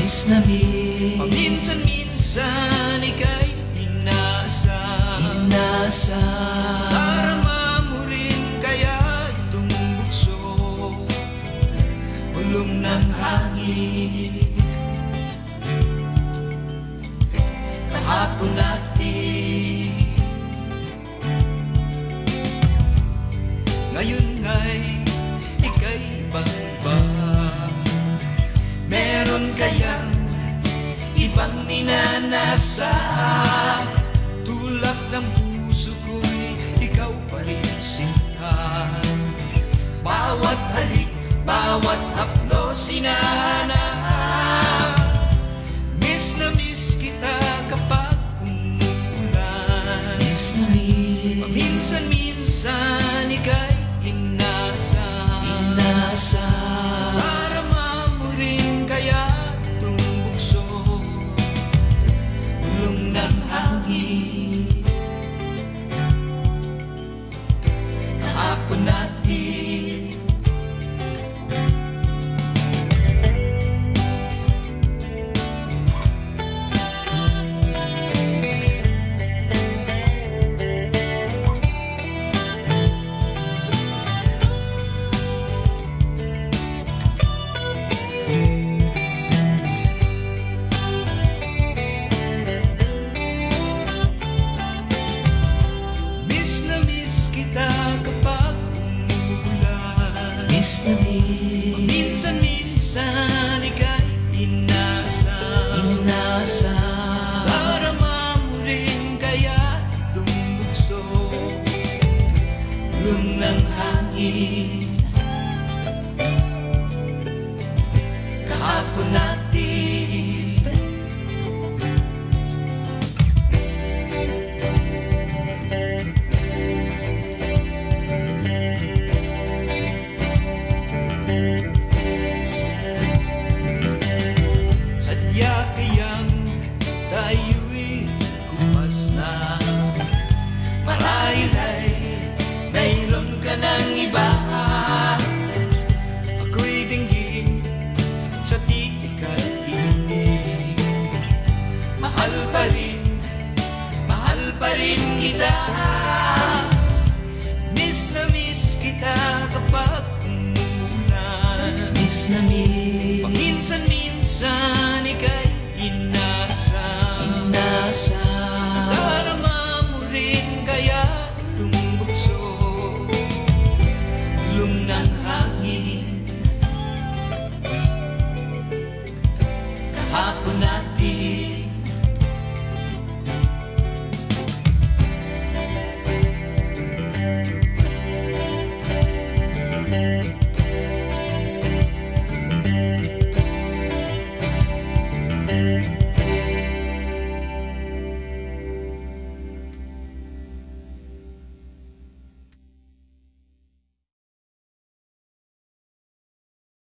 Miss na miss. Paminsan-minsan ika'y inasam. Darama mo rin kaya itong bukso, ulong ng hangin. Kahapon natin, ngayon nga'y ika'y ibang-iba. Meron kayang ibang minanasa, tulak ng puso ko'y ikaw pa rin sinta. Bawat halik, bawat haplos hinahanap. Miss na miss kita kapag umuulan. Miss na miss. Paminsan-minsan ika'y inasam. Darama mo rin kaya itong bukso, ulong ng hangin. Kahapon natin, miss na miss kita kapag umuulan. Miss na miss. Minsan-minsan ika'y inasam. Darama mo rin kaya itong bukso, ulong ng hangin. Kahapon natin